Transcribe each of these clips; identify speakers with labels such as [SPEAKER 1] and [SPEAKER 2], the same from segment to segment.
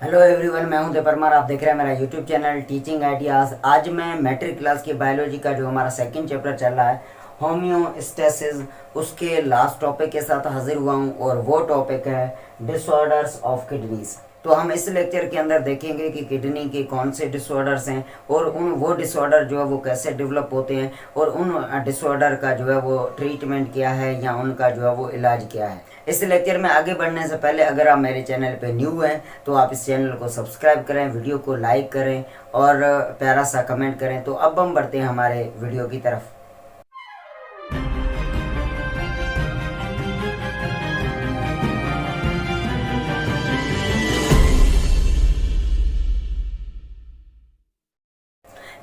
[SPEAKER 1] Hello everyone, मैं हूं दे परमार। आप देख रहे हैं मेरा यूट्यूब चैनल टीचिंग आइडियाज़। आज मैं मैट्रिक क्लास की बायोलॉजी का जो हमारा सेकंड चैप्टर चल रहा है होम्योस्टेसिस, उसके लास्ट टॉपिक के साथ हाजिर हुआ हूं और वो टॉपिक है डिसऑर्डर्स ऑफ किडनीज। तो हम इस लेक्चर के अंदर देखेंगे कि किडनी के कौन से डिसऑर्डर्स हैं और उन वो डिसऑर्डर जो है वो कैसे डेवलप होते हैं और उन डिसऑर्डर का जो है वो ट्रीटमेंट क्या है या उनका जो है वो इलाज क्या है। इस लेक्चर में आगे बढ़ने से पहले अगर आप मेरे चैनल पे न्यू हैं तो आप इस चैनल को सब्सक्राइब करें, वीडियो को लाइक करें और प्यारा सा कमेंट करें। तो अब हम बढ़ते हैं हमारे वीडियो की तरफ।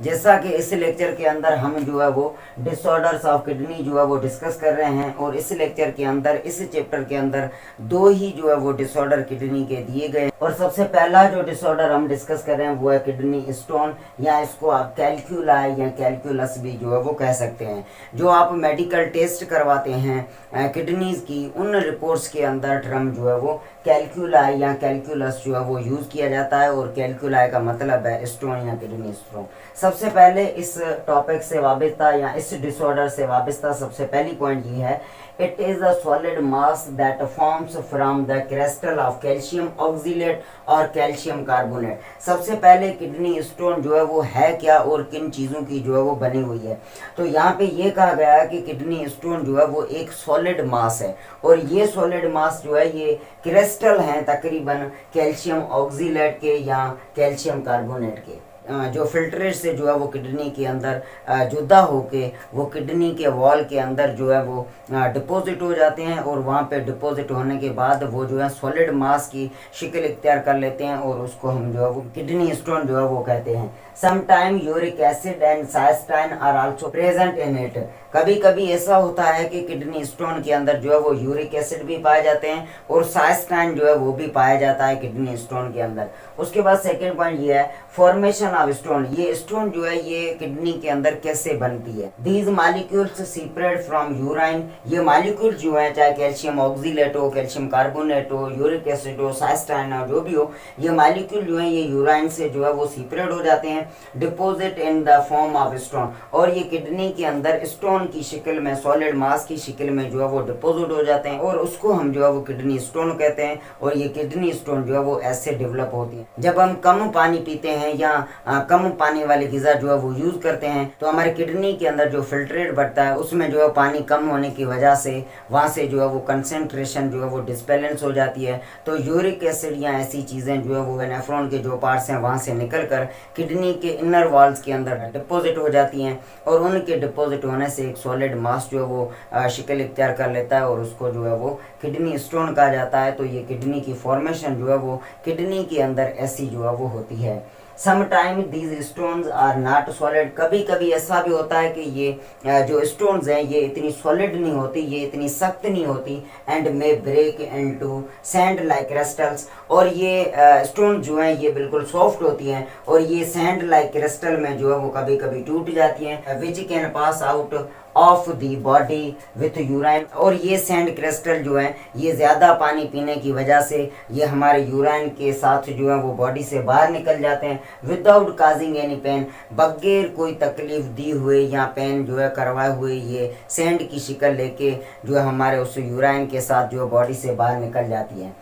[SPEAKER 1] जैसा कि इस लेक्चर के अंदर हम जो है वो डिसऑर्डर्स ऑफ किडनी जो है वो डिस्कस कर रहे हैं और इस लेक्चर के अंदर इस चैप्टर के अंदर दो ही जो है वो डिसऑर्डर किडनी के दिए गए और सबसे पहला जो डिसऑर्डर हम डिस्कस कर रहे हैं वो है किडनी स्टोन, या इसको आप कैल्क्यूलाई या कैल्कुलस भी जो है वो कह सकते हैं। जो आप मेडिकल टेस्ट करवाते हैं किडनीज की, उन रिपोर्ट्स के अंदर टर्म जो है वो कैल्क्यूलाई या कैल्कुलस जो है वो यूज किया जाता है और कैल्क्यूलाई का मतलब है स्टोन या किडनी स्टोन। सबसे पहले इस टॉपिक से वाबस्ता या इस डिसऑर्डर से वाबस्ता सबसे पहली पॉइंट ये है, it is a solid mass that forms from the crystal of calcium oxalate और कैल्शियम कार्बोनेट। सबसे पहले किडनी स्टोन जो है वो है क्या और किन चीज़ों की जो है वो बनी हुई है। तो यहाँ पे ये कहा गया है कि किडनी स्टोन जो है वो एक सॉलिड मास है और ये सॉलिड मास जो है ये क्रिस्टल हैं तकरीबन कैल्शियम ऑक्सीलेट के या कैल्शियम कार्बोनेट के, जो फिल्ट्रेट से जो है वो किडनी के अंदर जुदा होके वो किडनी के वॉल के अंदर जो है वो डिपॉजिट हो जाते हैं और वहाँ पे डिपॉजिट होने के बाद वो जो है सॉलिड मास की शक्ल इख्तियार कर लेते हैं और उसको हम जो है वो किडनी स्टोन जो है वो कहते हैं। Sometime uric acid and cystine are also present in it. कभी कभी ऐसा होता है कि किडनी स्टोन के अंदर जो है वो यूरिक एसिड भी पाए जाते हैं और साइस्टाइन जो है वो भी पाया जाता है किडनी स्टोन के अंदर। उसके बाद सेकेंड पॉइंट ये है फॉर्मेशन ऑफ स्टोन। ये स्टोन जो है ये किडनी के अंदर कैसे बनती है। These molecules separate from urine. ये मॉलिक्यूल जो है चाहे कैल्शियम ऑक्सीलेट हो, कैल्शियम कार्बोनेट हो, यूरिक एसिड हो, साइस्टाइन हो, जो भी हो, ये मॉलिक्यूल जो है ये यूराइन से जो है वो सेपरेट हो जाते हैं, deposit in the form of stone. और ये किडनी के अंदर स्टोन की शक्ल में, सॉलिड मास की शक्ल में जो है वो डिपोजिट हो जाते हैं और उसको हम जो है वो किडनी स्टोन कहते हैं। और ये किडनी स्टोन जो है वो ऐसे डेवलप होती है जब हम कम पानी पीते हैं या कम पानी वाली ग़िज़ा जो है वो यूज़ करते हैं तो हमारे किडनी के अंदर जो फिल्ट्रेट बढ़ता है उसमें जो है पानी कम होने की वजह से वहाँ से जो है वो कंसंट्रेशन जो है वो डिसबैलेंस हो जाती है। तो यूरिक एसिड या ऐसी चीज़ें जो है वो नेफ्रॉन के जो पार्ट्स हैं वहाँ से निकल कर किडनी के इनर वॉल्स के अंदर डिपॉजिट हो जाती हैं और उनके डिपॉजिट होने से एक सॉलिड मास जो है वो शक्ल इख्तियार कर लेता है और उसको जो है वो किडनी स्टोन कहा जाता है। तो ये किडनी की फॉर्मेशन जो है वो किडनी के अंदर ऐसी जो है वो होती है। Sometime these stones are not solid. कभी कभी ऐसा भी होता है कि ये जो स्टोन्स हैं ये इतनी सॉलिड नहीं होती, ये इतनी सख्त नहीं होती, and may break into sand like crystals. और ये स्टोन जो हैं ये बिल्कुल सॉफ्ट होती हैं और ये सैंड लाइक क्रिस्टल में जो है वो कभी कभी टूट जाती हैं, which can pass out of the body with urine. और ये सैंड क्रिस्टल जो है ये ज़्यादा पानी पीने की वजह से ये हमारे यूराइन के साथ जो है वो बॉडी से बाहर निकल जाते हैं विदाउट काजिंग एनी पेन, बगैर कोई तकलीफ दी हुए या पेन जो है करवाए हुए ये सैंड की शक्ल लेके जो है हमारे उस यूराइन के साथ जो बॉडी से बाहर निकल जाती है।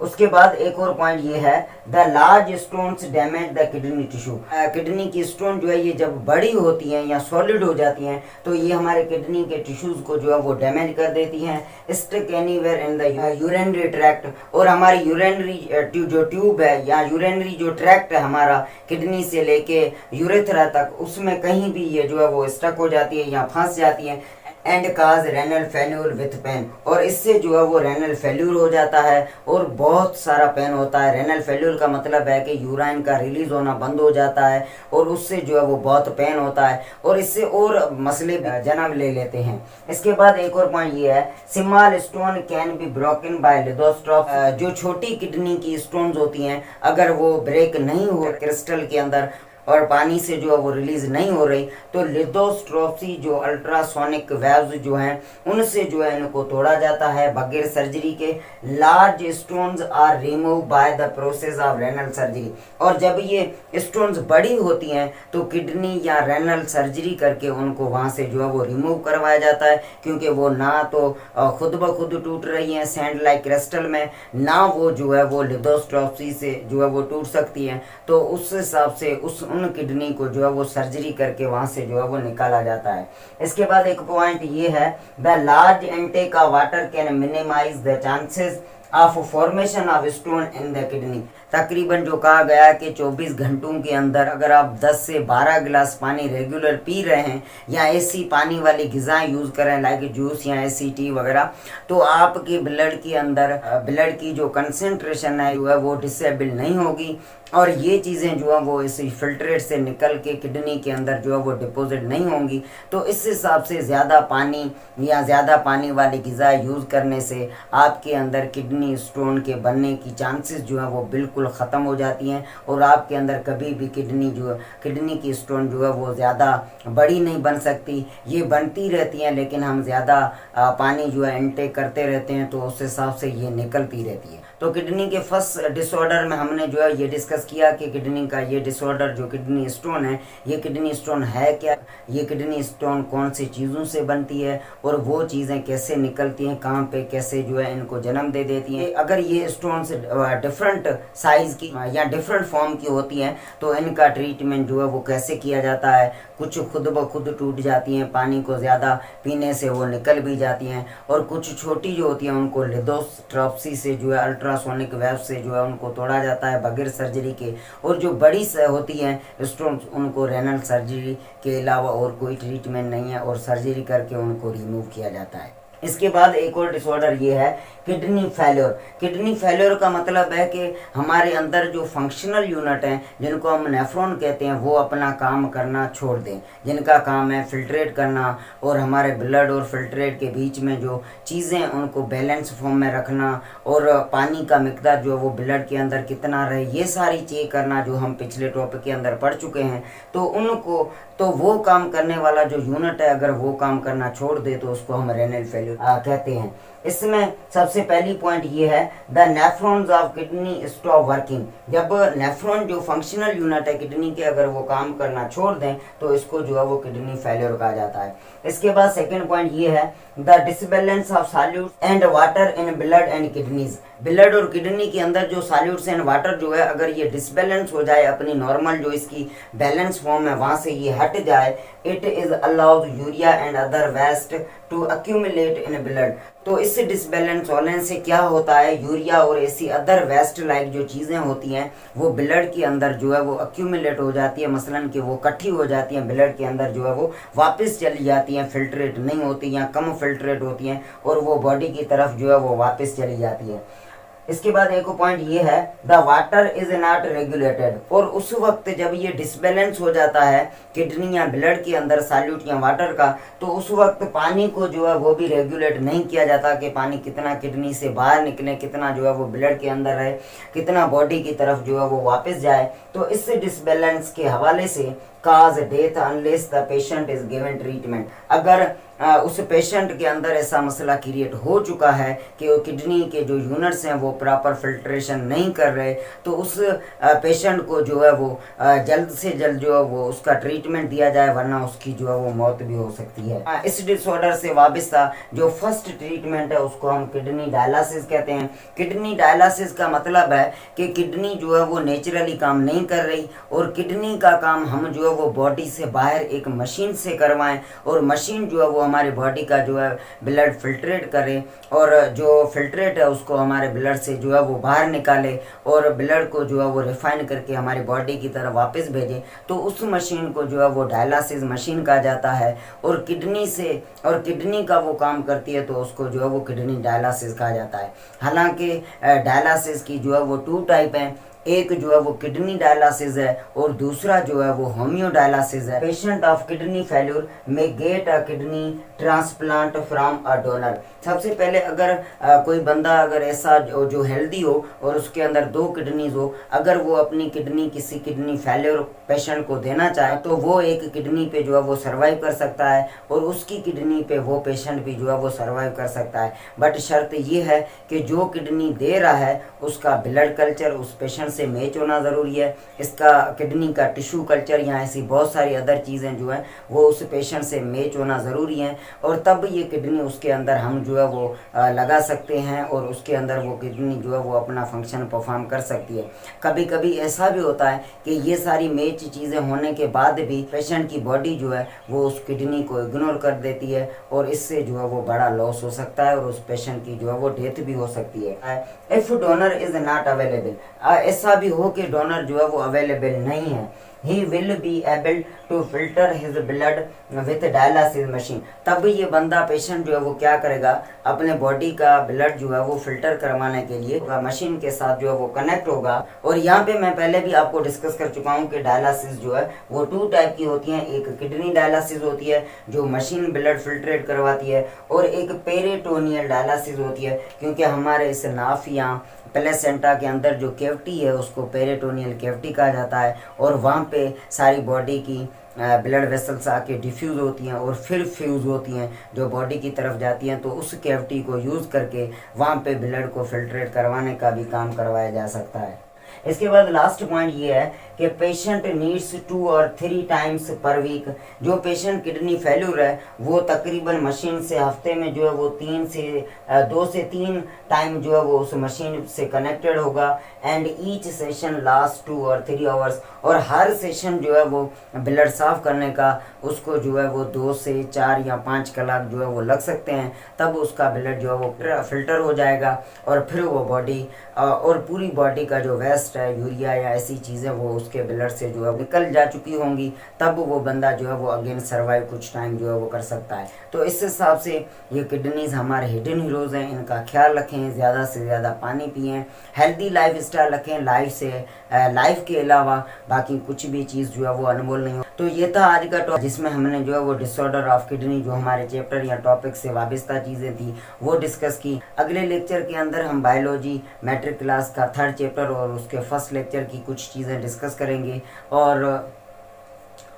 [SPEAKER 1] उसके बाद एक और पॉइंट ये है, the large stones damage the kidney tissue. Kidney की स्टोन जो है ये जब बड़ी होती हैं या सॉलिड हो जाती हैं तो ये हमारे किडनी के टिश्यूज को जो है वो डैमेज कर देती हैं, stick anywhere in the urinary tract. और हमारी यूरिनरी जो ट्यूब है या यूरिनरी जो ट्रैक्ट है हमारा किडनी से लेके यूरेथ्रा तक, उसमें कहीं भी ये जो है वो स्टक हो जाती है या फंस जाती है, and cause renal failure with pain. और इससे जो है वो रेनल फेल्यूर हो जाता है और बहुत सारा पेन होता है। रेनल फेल्यूर का मतलब है कि यूराइन का रिलीज होना बंद हो जाता है और उससे जो है वो बहुत पेन होता है और इससे और मसले जन्म ले लेते हैं। इसके बाद एक और पॉइंट ये है, small stone can be broken by लिथोस्ट्रोफ। जो छोटी किडनी की स्टोन्स होती हैं अगर वो ब्रेक नहीं हो क्रिस्टल के अंदर और पानी से जो है वो रिलीज नहीं हो रही, तो लिथोट्रिप्सी जो अल्ट्रासोनिक वेव्स जो हैं उनसे जो है इनको तोड़ा जाता है बगैर सर्जरी के। Large stones are remove by the process of renal surgery, और जब ये स्टोन्स बड़ी होती हैं तो किडनी या रेनल सर्जरी करके उनको वहाँ से जो है वो रिमूव करवाया जाता है, क्योंकि वो ना तो खुद ब खुद टूट रही हैं सैंड लाइक क्रिस्टल में, ना वो जो है वो लिथोट्रिप्सी से जो है वो टूट सकती हैं। तो उस हिसाब से उन किडनी को जो है वो सर्जरी करके वहाँ से जो है वो निकाला जाता है। इसके बाद एक पॉइंट ये है, the large intake of water can minimise the chances of formation of stone in the kidney. तकरीबन जो कहा गया कि 24 घंटों के अंदर अगर आप 10 से 12 गिलास पानी रेगुलर पी रहे हैं या ऐसी पानी वाली ग़िज़ाएँ यूज़ कर रहे हैं लाइक जूस या ऐसी टी वगैरह, तो आपके ब्लड के अंदर ब्लड की जो कंसंट्रेशन है जो है वो डिसेबल नहीं होगी, और ये चीज़ें जो है वो इस फिल्ट्रेट से निकल के किडनी के अंदर जो है वो डिपॉजिट नहीं होंगी। तो इस हिसाब से ज़्यादा पानी या ज़्यादा पानी वाली ग़िज़ा यूज़ करने से आपके अंदर किडनी स्टोन के बनने की चांसेस जो है वो बिल्कुल ख़त्म हो जाती हैं, और आपके अंदर कभी भी किडनी की स्टोन जो है वो ज़्यादा बड़ी नहीं बन सकती। ये बनती रहती हैं लेकिन हम ज़्यादा पानी जो है इनटेक करते रहते हैं तो उस हिसाब से ये निकलती रहती है। तो किडनी के फर्स्ट डिसऑर्डर में हमने जो है ये डिस्कस किया कि किडनी का ये डिसऑर्डर जो किडनी स्टोन है, ये किडनी स्टोन है क्या, ये किडनी स्टोन कौन सी चीज़ों से बनती है और वो चीज़ें कैसे निकलती हैं, कहाँ पे कैसे जो है इनको जन्म दे देती हैं। अगर ये स्टोन डिफरेंट साइज़ की या डिफरेंट फॉर्म की होती हैं तो इनका ट्रीटमेंट जो है वो कैसे किया जाता है। कुछ खुद ब खुद टूट जाती हैं, पानी को ज़्यादा पीने से वो निकल भी जाती हैं, और कुछ छोटी जो होती हैं उनको लिथोट्रिप्सी से जो है अल्ट्रासोनिक वेव से जो है उनको तोड़ा जाता है बगैर सर्जरी के, और जो बड़ी होती हैं स्टोन उनको रेनल सर्जरी के अलावा और कोई ट्रीटमेंट नहीं है, और सर्जरी करके उनको रिमूव किया जाता है। इसके बाद एक और डिसऑर्डर ये है किडनी फेल्योर। किडनी फेल्योर का मतलब है कि हमारे अंदर जो फंक्शनल यूनिट हैं जिनको हम नेफ्रॉन कहते हैं वो अपना काम करना छोड़ दें, जिनका काम है फिल्ट्रेट करना और हमारे ब्लड और फिल्ट्रेट के बीच में जो चीज़ें उनको बैलेंस फॉर्म में रखना, और पानी का मिकदार जो वो ब्लड के अंदर कितना रहे, ये सारी चेक करना जो हम पिछले टॉपिक के अंदर पढ़ चुके हैं। तो उनको तो वो काम करने वाला जो यूनिट है अगर वो काम करना छोड़ दे तो उसको हम रेनल फेल्योर कहते हैं। इसमें सबसे पहली पॉइंट ये है the nephrons of kidney stop working. जब नेफ्रॉन जो फंक्शनल यूनिट है किडनी के अगर वो काम करना छोड़ दें तो इसको जो है वो किडनी फेल्योर कहा जाता है। इसके बाद सेकंड पॉइंट ये है the disbalance of solutes and water in blood and kidneys. Blood और किडनी के अंदर जो सॉल्यूट्स एंड वाटर जो है अगर ये डिसबैलेंस हो जाए, अपनी नॉर्मल जो इसकी बैलेंस फॉर्म है वहाँ से ये हट जाए, it is allowed urea and other waste to accumulate in blood. तो इस डिसबैलेंस होने से क्या होता है, यूरिया और ऐसी अदर वेस्ट लाइक जो चीज़ें होती हैं वो ब्लड के अंदर जो है वो अक्यूमुलेट हो जाती है, मसलन कि वो इकट्ठी हो जाती हैं ब्लड के अंदर जो है वो वापस चली जाती हैं, फिल्ट्रेट नहीं होती या कम फिल्ट्रेट होती हैं और वो बॉडी की तरफ जो है वो वापस चली जाती है। इसके बाद एक पॉइंट ये है the water is not regulated. और उस वक्त जब ये डिसबैलेंस हो जाता है किडनी या ब्लड के अंदर सॉल्यूट या वाटर का, तो उस वक्त पानी को जो है वो भी रेगुलेट नहीं किया जाता कि पानी कितना किडनी से बाहर निकले, कितना जो है वो ब्लड के अंदर रहे, कितना बॉडी की तरफ जो है वो वापस जाए। तो इस डिसबैलेंस के हवाले से cause death unless the patient is given treatment. अगर उस पेशेंट के अंदर ऐसा मसला क्रिएट हो चुका है कि वो किडनी के जो यूनिट्स हैं वो प्रॉपर फिल्ट्रेशन नहीं कर रहे, तो उस पेशेंट को जो है वो जल्द से जल्द जो है वो उसका ट्रीटमेंट दिया जाए, वरना उसकी जो है वो मौत भी हो सकती है। इस डिसऑर्डर से वाबस्ता जो फर्स्ट ट्रीटमेंट है उसको हम किडनी डायलिसिस कहते हैं। किडनी डायलिसिस का मतलब है कि किडनी जो है वो नेचुरली काम नहीं कर रही और किडनी का काम हम जो है वो बॉडी से बाहर एक मशीन से करवाएं, और मशीन जो है वो हमारे बॉडी का जो है ब्लड फिल्ट्रेट करे, और जो फिल्ट्रेट है उसको हमारे ब्लड से जो है वो बाहर निकाले और ब्लड को जो है वो रिफाइन करके हमारी बॉडी की तरफ वापस भेजे। तो उस मशीन को जो है वो डायलिसिस मशीन कहा जाता है, और किडनी का वो काम करती है तो उसको जो है वो किडनी डायलिसिस कहा जाता है। हालांकि डायलिसिस की जो है वो 2 टाइप हैं। एक जो है वो किडनी डायलिसिस है और दूसरा जो है वो होम्यो डायलिसिस है। पेशेंट ऑफ किडनी फेल्यूर में get a kidney transplant from a donor. सबसे पहले अगर कोई बंदा अगर ऐसा जो हेल्दी हो और उसके अंदर 2 किडनीज हो, अगर वो अपनी किडनी किसी किडनी फेल्योर पेशेंट को देना चाहे तो वो एक किडनी पे जो है वो सर्वाइव कर सकता है और उसकी किडनी पे वो पेशेंट भी जो है वो सर्वाइव कर सकता है। बट शर्त ये है कि जो किडनी दे रहा है उसका ब्लड कल्चर उस पेशेंट से मैच होना ज़रूरी है, इसका किडनी का टिश्यू कल्चर या ऐसी बहुत सारी अदर चीज़ें जो हैं वो उस पेशेंट से मैच होना ज़रूरी है, और तब ये किडनी उसके अंदर हम जो है वो लगा सकते हैं और उसके अंदर वो किडनी जो है वो अपना फंक्शन परफॉर्म कर सकती है। कभी कभी ऐसा भी होता है कि ये सारी मैच चीज़ें होने के बाद भी पेशेंट की बॉडी जो है वो उस किडनी को इग्नोर कर देती है और इससे जो है वो बड़ा लॉस हो सकता है और उस पेशेंट की जो है वो डेथ भी हो सकती है। If donor is not available, ऐसा भी हो कि डोनर जो है वो अवेलेबल नहीं है, he will be able to filter his blood with dialysis machine। तब ये बंदा पेशेंट जो है वो क्या करेगा, अपने बॉडी का ब्लड जो है वो फिल्टर करवाने के लिए मशीन के साथ जो है वो कनेक्ट होगा। और यहाँ पे मैं पहले भी आपको डिस्कस कर चुका हूँ कि डायलिसिस जो है वो 2 टाइप की होती है। एक किडनी डायलिसिस होती है जो मशीन ब्लड फिल्ट्रेट करवाती है, और एक पेरिटोनियल डायलिसिस होती है, क्योंकि हमारे इस नाफ या प्लेसेंटा के अंदर जो कैविटी है उसको पेरिटोनियल कैविटी कहा जाता है, और वहाँ पे सारी बॉडी की ब्लड वेसल्स आके डिफ्यूज़ होती हैं और फिर फ्यूज़ होती हैं जो बॉडी की तरफ जाती हैं, तो उस कैविटी को यूज़ करके वहाँ पे ब्लड को फिल्ट्रेट करवाने का भी काम करवाया जा सकता है। इसके बाद लास्ट पॉइंट ये है कि पेशेंट नीड्स 2 और 3 टाइम्स पर वीक। जो पेशेंट किडनी फेल्यूर है वो तकरीबन मशीन से हफ्ते में जो है वो 2 से 3 टाइम जो है वो उस मशीन से कनेक्टेड होगा, एंड ईच सेशन लास्ट 2 और 3 आवर्स। और हर सेशन जो है वो ब्लड साफ करने का उसको जो है वो 2 से 4 या 5 कलाक जो है वो लग सकते हैं, तब उसका ब्लड जो है वो फिल्टर हो जाएगा और फिर वो बॉडी और पूरी बॉडी का जो वेस्ट है, यूरिया या ऐसी चीज़ें वो उसके ब्लड से जो है निकल जा चुकी होंगी, तब वो बंदा जो है वो अगेन सर्वाइव कुछ टाइम जो है वो कर सकता है। तो इस हिसाब से ये किडनीज हमारे हिडन हीरोज़ हैं, इनका ख्याल रखें, ज़्यादा से ज़्यादा पानी पिएं, हेल्दी लाइफ स्टाइल रखें। लाइफ के अलावा बाकी कुछ भी चीज़ जो है वो अनमोल नहीं हो। तो ये था आज का टॉपिक जिसमें हमने जो है वो डिसऑर्डर ऑफ किडनी जो हमारे चैप्टर या टॉपिक से वाबस्ता चीज़ें थी वो डिस्कस की। अगले लेक्चर के अंदर हम बायोलॉजी मैट्रिक क्लास का 3rd चैप्टर और उसके फर्स्ट लेक्चर की कुछ चीज़ें डिस्कस करेंगे, और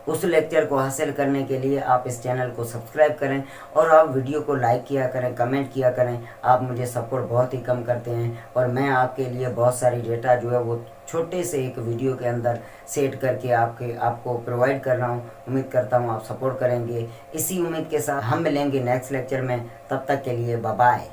[SPEAKER 1] उस लेक्चर को हासिल करने के लिए आप इस चैनल को सब्सक्राइब करें और आप वीडियो को लाइक किया करें, कमेंट किया करें। आप मुझे सपोर्ट बहुत ही कम करते हैं और मैं आपके लिए बहुत सारी डेटा जो है वो छोटे से एक वीडियो के अंदर सेट करके आपको प्रोवाइड कर रहा हूँ। उम्मीद करता हूँ आप सपोर्ट करेंगे। इसी उम्मीद के साथ हम मिलेंगे नेक्स्ट लेक्चर में, तब तक के लिए बाय बाय।